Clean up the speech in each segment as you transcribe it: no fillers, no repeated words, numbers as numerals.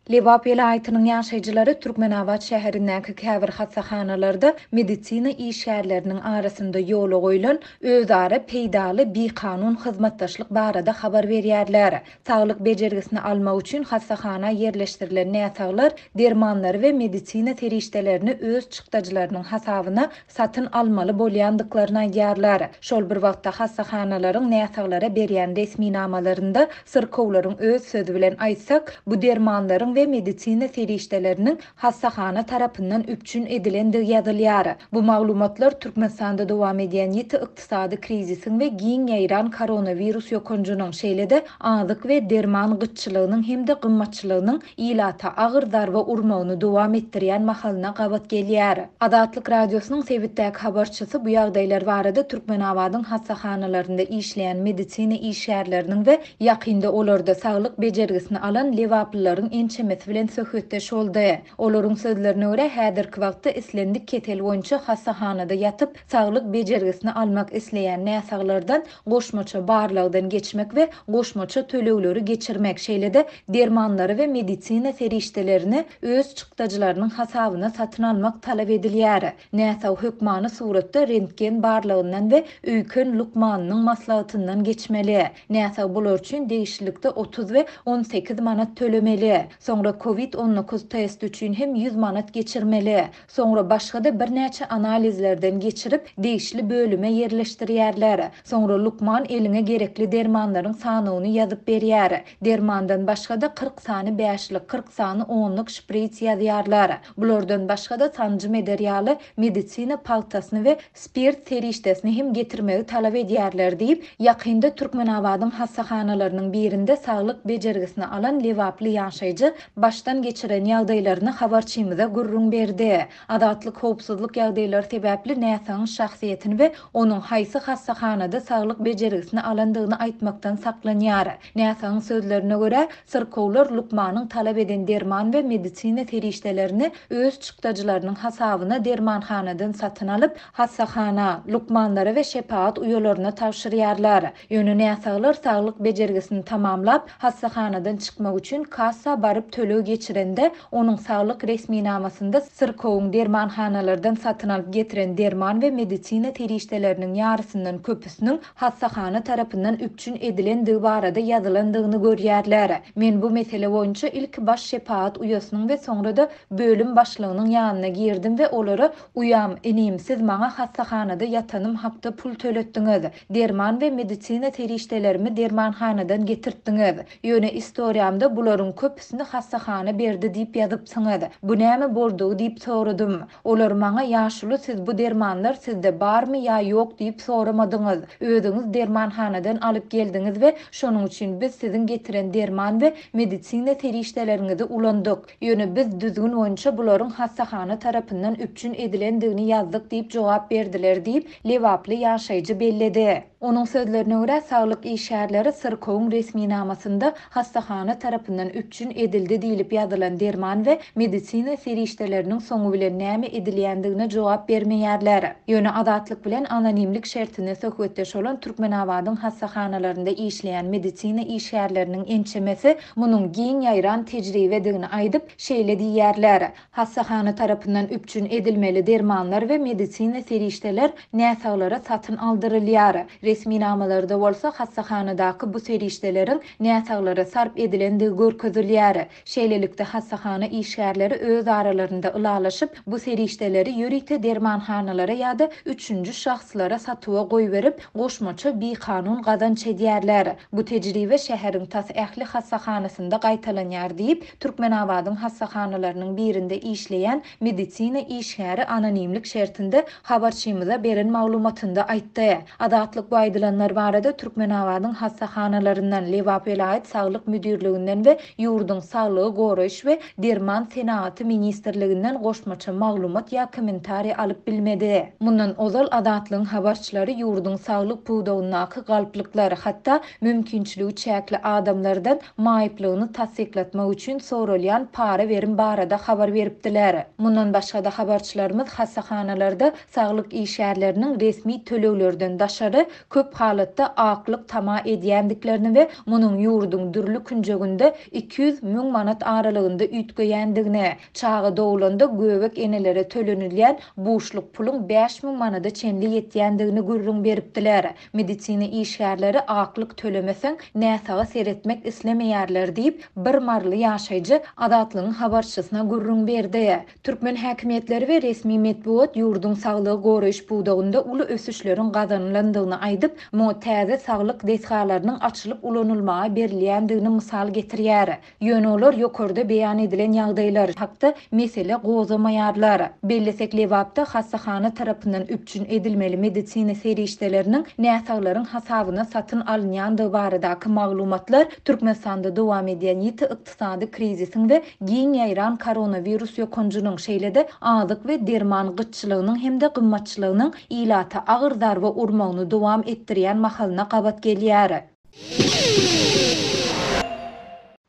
Lewap vilayatynyň ýaşaýjylary Türkmenabad şäherindäki käbir hassahanalarda medisina işgärleriniň arasynda ýola goýulan özara peýdaly bikanun hyzmatdaşlyk barada habar berýärler. Saglyk bejergisini almak üçin hassahana ýerleşdirilen näsaglar dermanlary we medisina terişdelerini öz çykdajylarynyň hasabyna satyn almaly bolýandyklaryny aýdýarlar. Şol bir wagtda hassahanalaryň näsaglara berýän resminamarlarynda syrkowlaryň öz sözü bilen aýtsak, bu dermanlaryň ve medisina serişdelerinin hassahana tarapyndan üpçün edilendigi ýazylýar. Bu maglumatlar Türkmenistanda dowam edýän ýeti ykdysady krizisiň we giň ýaýran koronavirus ýokunjunyň şeýlede azyk we derman gyççylygynyň hemde gymmatçylygynyň ilata agyr darba urmagyny dowam etdirýän mahalyna gabat gelýär. Adatlyk radiosynyň Sebitdäki habarçysy bu ýagdaýlar barada Türkmenabadyň hassahanalarynda işleýän medisina işgärleriniň we ýakynda olarda saglyk bejergisini alan lewaplylaryň ençemesi bilen söhbetdeş boldy. Olaryň sözlerine görä häzirki wagtda islendik ketel boýunça hassahanada ýatyp saglyk bejergisini almak isleýän näsaglardan goşmaça barlygdan geçmek we goşmaça tölegleri geçirmek şeýlede dermanlary we medisina serişdelerini öz çykdajylarynyň hasabyna satyn almak talap edilýär. Näsag hökmany suratda rentgen barlygyndan we öýken lukmanynyň maslahatyndan geçmeli. Näsag bular üçin değişiklikde 30 we 18 manat tölemeli. Sonra COVID-19 test üçün hem 100 manat geçirmeli. Sonra başga-da bir näçe analizlerden geçirip değişli bölüme yerleşdirýärler. Sonra lukman eline gerekli dermanlaryň sanyny ýazyp berýär. Dermandan başga-da 40 sany 5'lik, 40 sany 10'lık şpritz ýazýarlar. Bulardan başga-da sancı materialy, medisina paltasyny we spirt serişdesini hem getirmegi talap edýärler diýip ýakynda Türkmenabadyň hassahanalarının birinde saglyk bejergisini alan lewaply ýaşaýjy baştan geçiren ýagdaýlaryny habarçymyza gurrun berdi. Adatlyk howpsuzlyk ýagdaýlary sebäpli näsagyň şahsiýetini we onuň haýsy hassahanada saglyk bejergisini alandygyny aýtmakdan saklanýar. Näsagyň sözlerine görä, syrkowlar lukmanyň talap eden derman we medisina terişdelerini öz çykdajylarynyň hasabyna dermanhanadan satyn alyp, hassahana, lukmanlara we şepaat uýalaryna tapşyrýarlar. Ýöne näsaglar saglyk bejergisini tamamlap, hassahanadan çykmak üçin kassa baryp töleg geçirende onuň saglyk resminamasynda syrkowyň dermanhanalardan satyn alyp getiren derman we medisina terişdeleriniň ýarysyndan köpüsiniň hassahana tarapyndan üpçün edilendigi barada ýazylandygyny görýärler. Men bu mesele boýunça ilk baş şepaat uýasynyň we soňra-da bölüm başlygynyň ýanyna girdim we olary "Uýam, enim, siz maňa hassahanada ýatanym hakda pul töletdiňiz. Derman we medisina terişdelerimi dermanhanadan getirtdiňiz. Ýöne istoriýamda bularyň köpüsini hassahana berdi" diýip ýazypsyňyz. Bu näme boldy diýip soradym. Olar maňa "Ýaşuly, siz bu dermanlar sizde barmy ýa ýok" diýip soramadyňyz. Özüňiz dermanhanadan alyp geldiňiz we şonuň üçin biz siziň getiren derman we medisina terişdeleriňizi ulandyk. Ýöne biz düzgün boýunça bularyň hassahana tarapyndan üpçün edilendigini ýazdyk diýip jogap berdiler diýip lewaply ýaşaýjy belledi. Onuň sözlerine görä saglyk işgärleri syrkowyň resminamasynda hassahana tarapyndan üpçün edildi diýilip ýazylan derman we medisina serişdeleriniň soňu bilen näme edilýändigine jogap bermeýärler. Ýöne adatlyk bilen anonimlik şertine söhbetdeş bolan Türkmenabadyň hassahanalarynda işleýän medisina işgärleriniň ençemesi munyň giň ýaýran tejribedigini aýdyp şeýle diýýärler. Hassahana tarapyndan üpçün edilmeli dermanlar we medisina serişdeler näsaglara satyn aldyrylýar. Resminamalarda bolsa hassahanadaky bu serişdeleriň näsaglara sarp edilendigi görkezilýär. Şeýlelikde hassahana işgärleri öz aralarynda ulalaşyp bu serişdeleri ýörite dermanhanalara ýa-da üçüncü şahslara satywa goýberip goşmaça bir kanun gazanç edýärler. Bu tejribe şäheriň tas ähli hassahanasynda gaýtalanýar diýip Türkmenabadyň hassahanalarının birinde işleýän medisina işgäri anonimlik şertinde habarçymyza beren maglumatynda aýtdy. Adatlyk bu aýdylanlar barada Türkmenabadyň hassahanalaryndan Lewap vilayat saglyk müdirliginden we ýurdun saglygy goraýyş we derman senaty ministrliginden goşmaça maglumat ýa kommentariýa alyp bilmedi. Mundan ozal adatlyň habarçylary ýurdun saglyk puwdawynaky galplyklary hatda mümkinçiligi çäkli adamlardan maýyplygyny tasdiklatmak üçin sorulýan para verim barada habar beripdiler. Mundan başga-da habarçylarymyz hassahanalarda saglyk işgärleriniň resmi töleglerden daşary köp halatda aklyk tama edýändiklerini we munyň ýurdun dürli künjeginde 200 000 manat aralygynda ütgeýändigine, çağı dowlanda göbek enelere tölenilýän buşluk pulun 5 000 manada çenli ýetýändigini gürrüň beripdiler. Medisina işgärleri aklyk tölemesiň näsaga seretmek islemeýärler diýip bir marly ýaşaýjy Adatlygyň habarçysyna gürrüň berdi. Türkmen häkimetleri we resmi medeniýet ýurdun saglygy goraýyş buğdagynda uly ösüşleriň gazanlandygyny aýdyp, täze saglyk desgalarynyň açylyp ulanylmagy berilýändigini mysal getirýär. Ýöne olar ýokarda beýan edilen ýagdaýlar hakda mesele gozamaýarlar. Bellesek Lewapda hassahana tarapyndan üpçün edilmeli medisina serişdeleriniň näsaglaryň hasabyna satyn alınýandygy baradaky maglumatlar Türkmenistanda dowam edýän ýiti ykdysady krizisiň we giň ýaýran koronavirus ýokunjunyň şeýlede azyk we derman gyçylygynyň hemde gymmatçylygynyň ilata agyr darba urmagyny dowam etdirýän mahalyna gabat gelýär.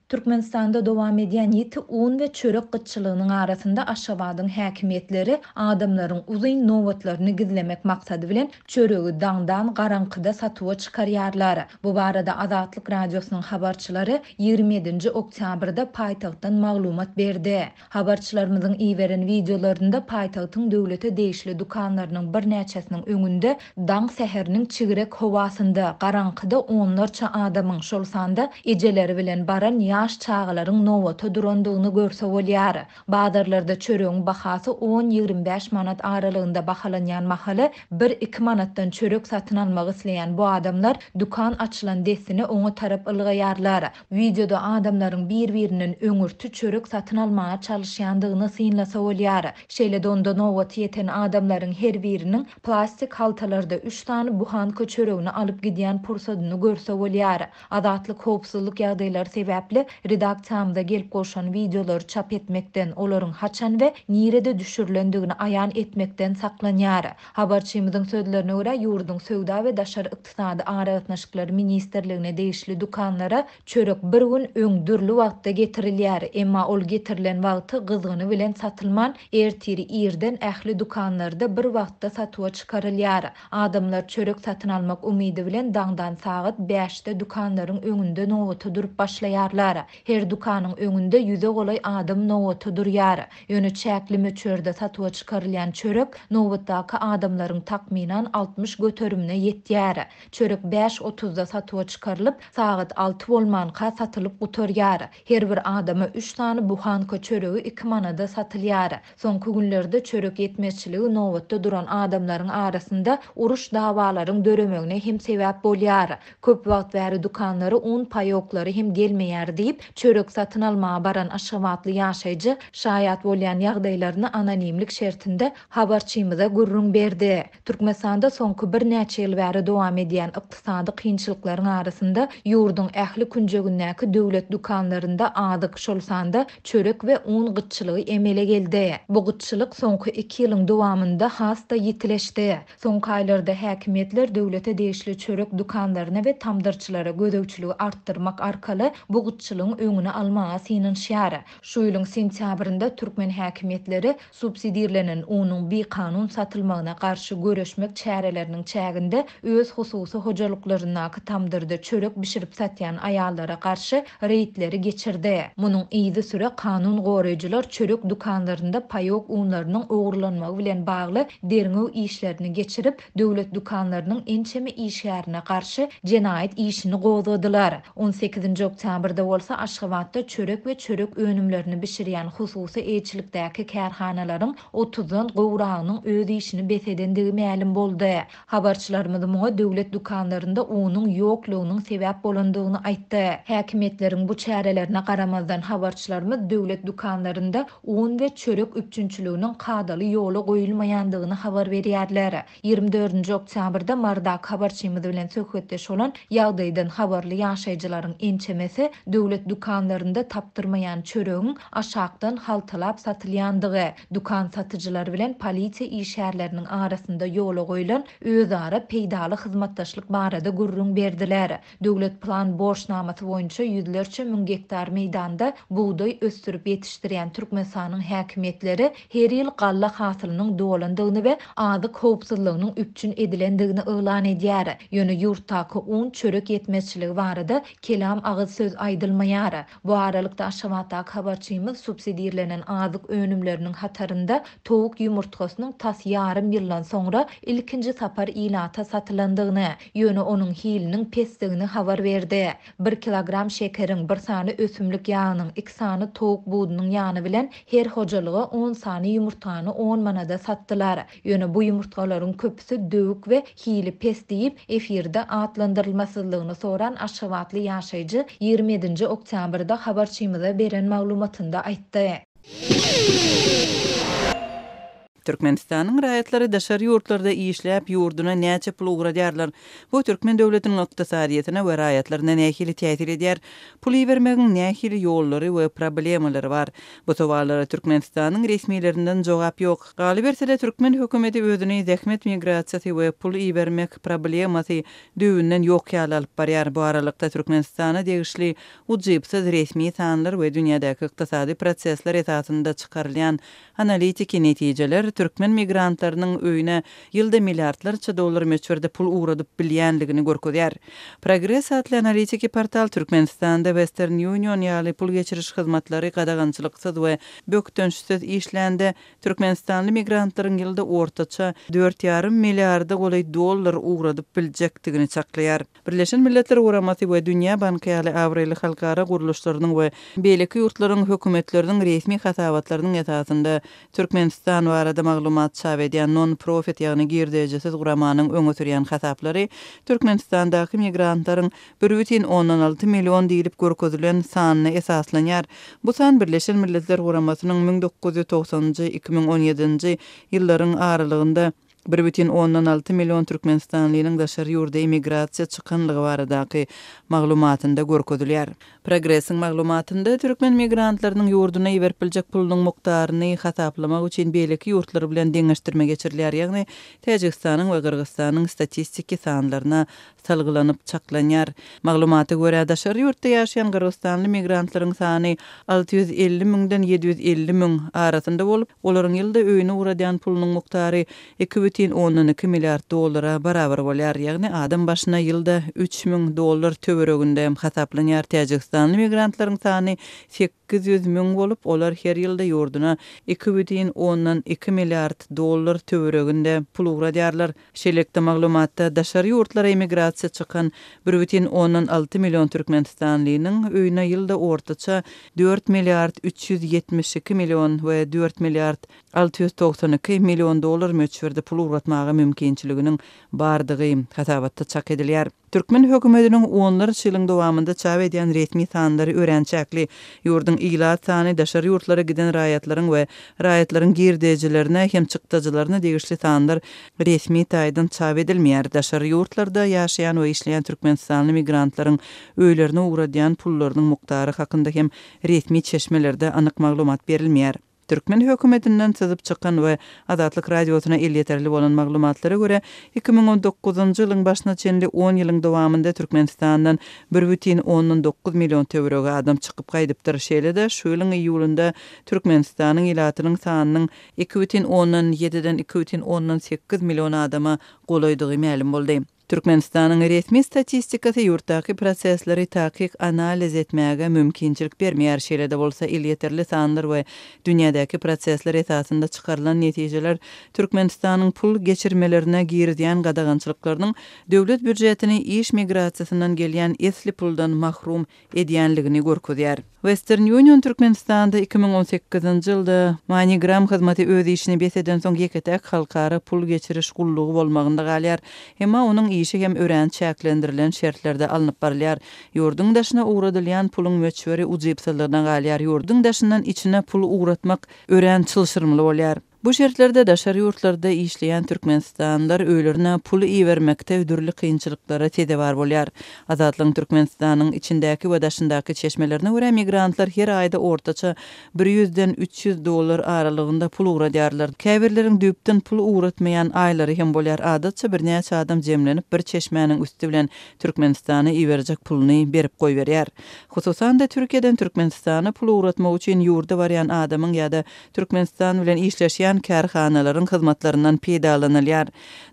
Türkmenistanda dowam edýän ýiti un we çörek gyçylygynyň arasynda Aşgabatyň häkimetleri adamlaryň uzyn nowatlaryny gizlemek maksady bilen çöregi daňdan garankyda satywa çykarýarlar. Bu barada Azatlyk radiosynyň habarçylary 27 oktýabrda paýtagtdan maglumat berdi. Habarçylarymyzyň iýeren videolarynda paýtagtyň döwlete değişli dukanlarynyň bir näçesiniň öňünde daň seheriniň çigirek howasynda garankyda onlarça adamyň şol sanda ejeleri bilen baran yaş çağalaryň nowata durandygyny görse bolýar. Bazarlarda çöregiň bahasy 10-25 manat aralygynda bahalanýan mahaly 1-2 manatdan çörek satyn almak isleýän bu adamlar dukan açylan desini oňa tarap ylgaýarlar. Videoda adamlaryň bir-biriniň öňürtü çörek satyn almaga çalışýandygyny synlasa bolýar. Şeýle onda nowaty ýeten adamlaryň her biriniň plastik haltalarda 3 tane buhanka çöregini alyp gidýän pursadyny görse bolýar. Adatlyk howpsuzlyk ýagdaýlary sebäpli redaksiyamda gelip goşan videoları çap etmekden, olaryň haçan we nirede düşürilendigini aýan etmekden saklanýar. Habarçymyzyň sözlerine görä ýurdun söwda we daşary ykdysady aragatnaşyklary ministerligine değişli dukanlara çörek bir gün öňdürli wagtda getirilýär. Emma ol getirilen wagty gyzgyny bilen satylman ertiri ýerden ähli dukanlarda bir wagtda satywa çykarylýar. Adamlar çörek satyn almak umydy bilen daňdan sagat 5-de dukanlaryň öňünde nowata durup başlaýarlar. Her dukanyň öňünde ýüze golay adam nowata durýar. Ýöne çäkli möçörde satywa çykarylýan çörek nowatdaky adamlaryň takminan 60 götürümine ýetýär. Çörek 5:30-da satywa çykarylyp sagat 6 bolmanka satylyp gutarýar. Her bir adama 3 tane buhanka çöregi 2 manada satylýar. Soňky günlerde çörek ýetmezçiligi nowatda duran adamlaryň arasynda uruş dawalaryň döremegine hem sebäp bolýar. Köp wagt bäri dukanlary un paýoklary hem gelmeýär diýip çörek satyn almaga baran Aşgabatly ýaşaýjy şaýat bolýan ýagdaýlaryny anonimlik şertinde habarçymyza gürrüň berdi. Türkmenistanda soňky bir näçe ýyl bäri dowam edýän ykdysady kynçylyklaryň arasynda ýurdun ähli künjegindäki döwlet dukanlarynda adyk şol sanda çörek we un gyçylygy emele geldi. Bu gyçylyk soňky 2 ýylyň dowamynda hasta ýitileşdi. Soňky aýlarda häkimetler döwlete değişli çörek dukanlaryna we tamdyrçylara gödöwçüligi artdyrmak arkaly bu gyçylygyň öňüne almaga synynşýar. Şu ýylyň sentýabrynda Türkmen häkimetleri subsidiýelenen unyň bir kanun satylmagyna garşy göreşmek çäreleriniň çäginde öz hususy hojalyklaryna tamdyrda çörek bişirip satýan aýallara garşy reýtleri geçirdi. Munyň ýyzy süre kanun goraýjylar çörek dukanlarynda paýok unlarynyň ogurlanmagy bilen bagly derňew işlerini geçirip döwlet dukanlarynyň ençeme işgärine garşy jenaýat işini gozladylar. 18 oktýabrda bolsa Aşgabatda çörek we çörek önümlerini bişirýän hususy eýçilikdäki kärhanalaryň 30-dan gowragynyň öz işini besedendigi ma'lum boldy. Habarçylarymyz muňa döwlet dukanlarynda unyň ýoklugynyň sebäp bolandygyny aýtdy. Häkimetleriň bu çärelerine garamazdan habarçylarymyz döwlet dukanlarynda un we çörek üpçünçiliginiň kadaly ýoly goýulmaýandygyny habar berýärler. 24 oktýabrda Mardak habarçymyz bilen söhbetdeş bolan ýagdaýdan habarly ýaşaýjylaryň ençemesi döwlet döwlet dukanlarynda tapdyrmayan çöregiň aşakdan haltalap satylýandygy, dukan satyjylary bilen polisiýa işgärleriniň arasynda ýola goýulan özara peýdaly hyzmatdaşlyk barada gurrun berdiler. Döwlet plan borçnamasy boýunça yüzlerçe müň gektar meýdanda buğday östürüp ýetişdirýän Türkmenistanyň häkimetleri her ýyl galla hasylynyň dolandygyny we azyk howpsuzlygynyň üpçün edilendigini elan edýär. Ýöne ýurtdaky un çörek ýetmezçiligi barada kelam agyz söz aýdylmaýar. Bu aralykda Aşgabatdaky habarçymyz subsidiýelenen azyk önümleriniň hatarynda towuk ýumurtgasynyň tas ýarym ýyldan soňra ilkinji sapar ilata satylandygyny, ýöne onuň hiliniň pesdigini habar berdi. 1 kilogram şekeriň, 1 sany ösümlik ýağynyň, 2 sany towuk budunyň ýany bilen her hojalyga 10 sany ýumurtany 10 manada satdylar. Ýöne bu ýumurtgalaryň köpüsi döwük we hili pes diýip efirde atlandyrylmaslygyny soran Aşgabatly ýaşaýjy 27 oktýabrda habarçymyza beren maglumatynda aýtdy. Türkmenistanyň raýatlary daşary ýurtlarda işläp ýurduna näçe pul ugraýarlar. Bu Türkmen döwletiniň ykdysadyýetyna we raýatlaryna nähili täsir edýär. Pul bermegiň nähili ýollary we problemalary bar. Bu sowalara Türkmenistanyň resmiýetlerinden jogap ýok. Galy bersede Türkmen hökümeti özüni zähmet migrasiýasy we pul bermek problemasy düwünden ýok ýaly alyp barýar. Bu aralykda Türkmenistana degişli ujypsyz resmi sanlar we dünýädäki ykdysady prosesler esasynda çykarylýan analitik netijeler Türkmen migrantlarynyň öýüne ýylda milliardlarça dollar meçberde pul ugradyp bilýänligini görkezýär. Progress adly analitik portal Türkmenistanda Western Union ýaly pul geçiriş hyzmatlary gadagançylyksyz we bökdönçsiz işlände Türkmenistanly migrantlaryň ýylda ortaça 4,5 milliarda golay dollar ugradyp biljekdigini çaklaýar. Birleşen Milletler Guramasy we Dünýä Banky ýaly awraly halkara guruluşlarynyň we beýleki ýurtlaryň hökümetleriniň resmi hasabatlarynyň esasynda Türkmenistan barada maglumat çap edýän non-profit ýagny girdejesiz guramanyň öňe sürýän hasaplary Türkmenistandaky migrantlaryň 1,6 million diýilip görkezilen sanyna esaslanýar. Bu san Birleşen Milletler Guramasynyň 1990-2017 ýyllaryň aralygynda 1,6 million Türkmenistanlynyň daşary ýurda emigrasiýa çykanlygy baradaky maglumatynda görkezilýär. Progressiň maglumatynda Türkmen migrantlarynyň ýurduna ýerip biljek pulunyň mukdaryny hasaplamak üçin beýleki ýurtlar bilen deňeşdirme geçirilýär. Ýagny Täjikistanyň we Kyrgyzstanyň statistiki sanlaryna salgylanyp çaklanýar. Maglumaty görä daşary ýurtda ýaşaýan Kyrgyzstanly migrantlaryň sany 650 müňden 750 müň arasynda bolup, olaryň ýylda öýüne uradýan pulunyň muktary 2,2 milliard dollara barabar bolýar. Ýagny adam başyna ýylda 3.000 dollar töwereginde hasaplanýar. Täjikstanly migrantlaryň sany 800 müň bolup, olar her ýylda ýurduna 2,2 milliard dollar töwereginde pul ugraýarlar. Şeýlekde maglumatda daşary ýurtlara emigrasiýa çykan 1,6 million Türkmenistanlynyň öýüne ýylda ortaça 4 milliard 372 million we 4 milliard 692 million dollar meçberde pul uratmagy mümkinçiliginiň bardygy hasabatda çak edilýär. Türkmen hökümetiniň 10 ýylyň dowamında çap edýän resmi sanlary öğrençäkli ýurdun ilat sany daşary ýurtlara giden raýatlaryň we raýatlaryň girdejilerine hem çykdyjylaryna degişli sanlar resmi taýdan çap edilmeýär. Daşary ýurtlarda ýaşaýan we işleýän Türkmenistanly migrantlaryň öýlerine uradýan pullarynyň muktary hakynda hem resmi çeşmelerde anyk maglumat berilmeýär. Türkmen hökümetinden syzyp çykan we Azatlyk radiosyna el ýeterli bolan maglumatlara görä 2019-njy ýylyň başyna çenli 10 ýylyň dowamında Türkmenistandan 1,9 million töwerege adam çykyp gaýdypdyr. Şeýle-de şu ýylyň iýulynda Türkmenistanyň ilatynyň sanynyň 2,7-den 2,8 million adama golaýdygy ma'lum boldy. Türkmenistanyň resmi statistikasy ýurtdaky prosesleri takyk analiz etmäge mümkinçilik bermeýär. Şeýle-de bolsa il ýeterli sanlar we dünýädäki prosesler esasynda çykarylan netijeler Türkmenistanyň pul geçirmelerine girdýän gadagançylyklarynyň döwlet büdjetini iş migrasiýasyndan gelýän esli puldan mahrum edýänligini görkezýär. Western Union Türkmenistanda 2018-nji ýylda MoneyGram hyzmaty öz işini beseden soň ýeketek halkara pul geçiriş gullugy bolmagynda galýar. Hemma onuň işi hem öğrençäklendirilen şertlerde alınıp barylýar. Ýurdun daşyna uğradylýan puluň meçberi ujypsyzlygyna galýar. Ýurdun daşyndan içine pul uğratmak öğrençilşyrmly bolýar. Bu şertlerde daşary ýurtlarda işleýän türkmenistanlylar öýlerine pul iýermekde üdürli kynçylyklara tedebar bolýar. Azatlyň Türkmenistanyň içindäki we daşyndaky çeşmelerine görä migrantlar her aýda ortaça $100-den $300 aralygynda pul uğradýarlar. Käbirleriň düýpden pul uğratmaýan aýlary hem bolýar. Adatça birnäçe adam jemlenip bir çeşmäniň üstü bilen Türkmenistana iýerjek puluny berip goýberýär. Hususan da Türkiýeden Türkmenistana pul uğratmak üçin ýurda barýan adamyň ýa-da Türkmenistan bilen işleşýän kärhanalaryň hyzmatlaryndan peýdalanylýar.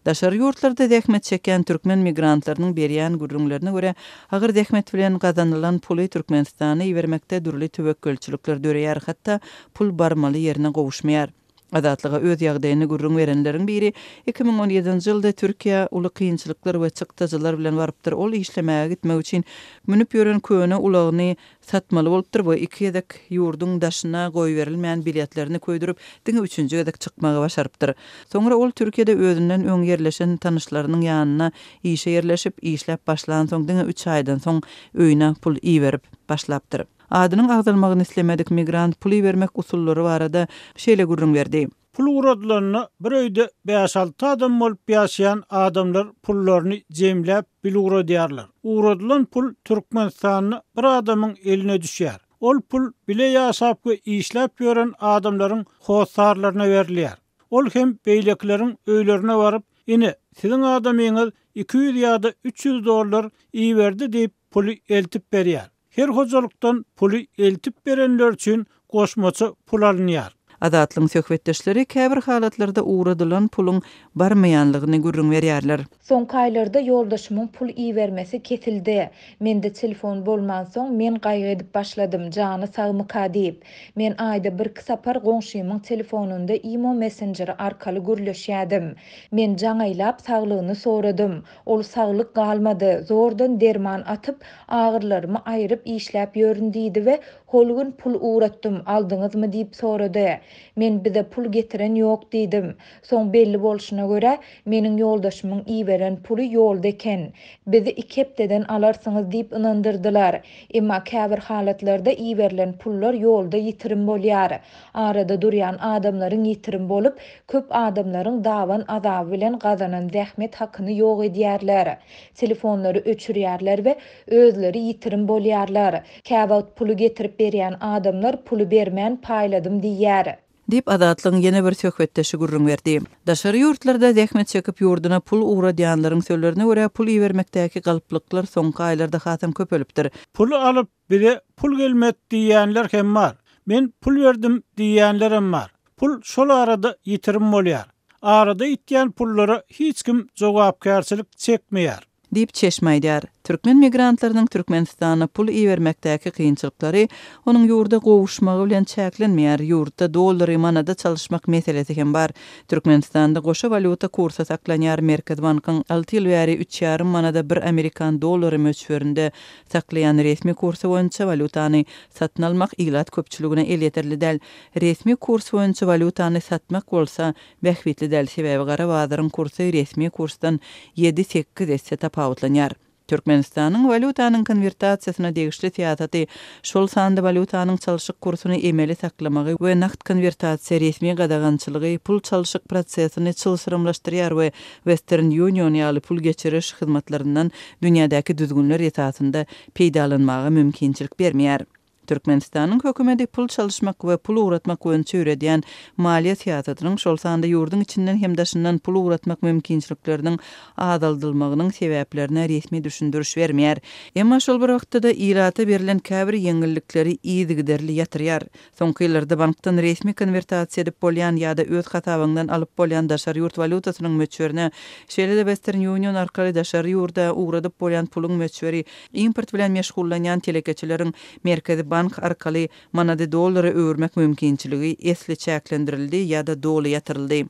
Daşary ýurtlarda dähmet çeken türkmen migrantlarynyň berýän gurrunlaryna görä, agyr dähmet bilen gazanylan puly Türkmenistana iýermekde durly töwekkülçilikler döreýär, hatda pul barmaly ýerine gowuşmaýar. Adatlyga öz ýagdaýyny gurrun berenleriň biri 2017-nji ýylda Türkiýe uly kynçylyklar we çykdajylar bilen barypdyr. Ol işlemäge gitmek üçin münüp ýören köne ulagyny satmaly bolupdyr we iki ýedek ýurdun daşyna goýberilmeýän biletlerini köýdürip diňe üçünji ýedek çykmagy başarypdyr. Soňra ol Türkiýede özünden öň ýerleşen tanyşlarynyň ýanyna işe ýerleşip işläp başlan soň diňe 3 aýdan soň öýüne pul iýerip başlapdyr. Adynyň agdalmagyny islemedik migrant pul iýermek usullary barada şeýle gurrun berdi. Pul uğradylaryna bir öýde 5-6 adam bolup ýaşaýan adamlar pullaryny jemläp bil uğradýarlar. Uğradylan pul Türkmenistanyň bir adamyň eline düşýär. Ol pul bile ýaşap we işläp ýören adamlaryň hosarlaryna berilýär. Ol hem beýlekleriň öýlerine baryp, "Ine, siziň adamyňyz 200 ýa-da $300 iýerdi" diýip puly eltip berýär. Her hojalykdan puly eltip berenler üçin goşmaça pul alınýar. Azatlyň söhbetdeşleri käbir halatlarda uğradylan pulun barmaýanlygyny gurrun berýärler. Soňky aýlarda ýoldaşymyň pul iýermesi kesildi. Mende telefon bolman soň men gaýgy edip başladym, jany sagmyka diýip. Men aýda bir sapar goňşymyň telefonunda Imo Messenger arkaly gürleşýädim. Men jaňaýlap saglygyny soradym. Ol saglyk galmady, zordan derman atyp agyrlarymy aýryp işläp ýöründidi we holgun pul uğratdym, aldyňyzmy diýip sorady. Men bize pul getiren ýok diýdim. Soň belli bolşuna görä meniň ýoldaşymyň iýeren puly ýolda eken. Bizi 2 hepdeden alarsyňyz diýip ynandyrdylar. Emma käbir halatlarda iýerilen pullar ýolda ýitirim bolýar. Arada durýan adamlaryň ýitirim bolup, köp adamlaryň dawan azaby bilen gazanan zähmet hakyny ýok edýärler. Telefonlary öçürýärler we özleri ýitirim bolýarlar. Käbir pulu getirip berýän adamlar pulu bermän paýladym diýýär. Dip adatlyň ýene bir söhbetdeşi gurrun berdi. Daşary ýurtlarda dähmet çekip ýurduna pul uğradýanlaryň söýlerine görä pul iýermekdäki galyplyklar soňky aýlarda hasam köpelipdir. Pul alyp bire pul gelmet diýýänler hem bar. Men pul berdim diýýänler hem bar. Pul şol arada ýitirim bolýar. Arada ýitýän pullara hiç kim jogapkärçilik çekmeýär. Dip çeşmeýdär. Türkmen migrantlarynyň Türkmenistana pul iýermekdäki kynçylyklary onuň ýurda gowuşmagy bilen çäklenmeýär. Ýurtda dollary manada çalışmak meselesi hem bar. Türkmenistanda goşa valuta kursa saklanýar. Merkez bankyň 6 ýyl bäri 3,5 manada bir Amerikan dollary möçberinde saklaýan resmi kursa boýunça valutany satyn almak ilat köpçüligine el ýeterli däl. Resmi kurs boýunça valutany satmak bolsa bähwitli däl. Sebäbi gara bazaryň kursy resmi kursdan 7-8 esse tapawutlanýar. Türkmenistanyň valutanyň konvertasiýasyna degişli tiýataty şol sanda valutanyň çalyşyk kursuny emeli saklamagy we nakt konvertasiýa resmi gadagançylygy pul çalyşyk prosesini çylsyrymlaşdyrýar we Western Union ýaly pul geçiriş hyzmatlaryndan dünýädäki düzgünler esasında peýdalanmagy mümkinçilik bermeýär. Türkmenistanyň hökümeti pul çalışmak we pul uğratmak boýunça ýürediýän maliýe siýasatynyň şol sanda ýurdun içinden hem daşyndan pul uğratmak mümkinçilikleriniň azaldylmagynyň sebäplerine resmi düşündürüş bermeýär. Emma şol bir wagtda ilata berilen käbir ýeňillikleri iýdigiderli ýatyrýar. Soňky ýyllarda bankdan resmi konvertasiýa edip bolýan ýa-da öz hatabyňdan alyp bolýan daşary ýurt valutasynyň möçberine, şeýle-de Western Union arkaly daşary ýurda uğradyp bolýan puluň möçberi import bilen meşgullanýan telekeçileriň merkezi bank arkaly manada dollary öwürmek mümkinçiligi esli çäklendirildi ýa-da doly ýatyryldy.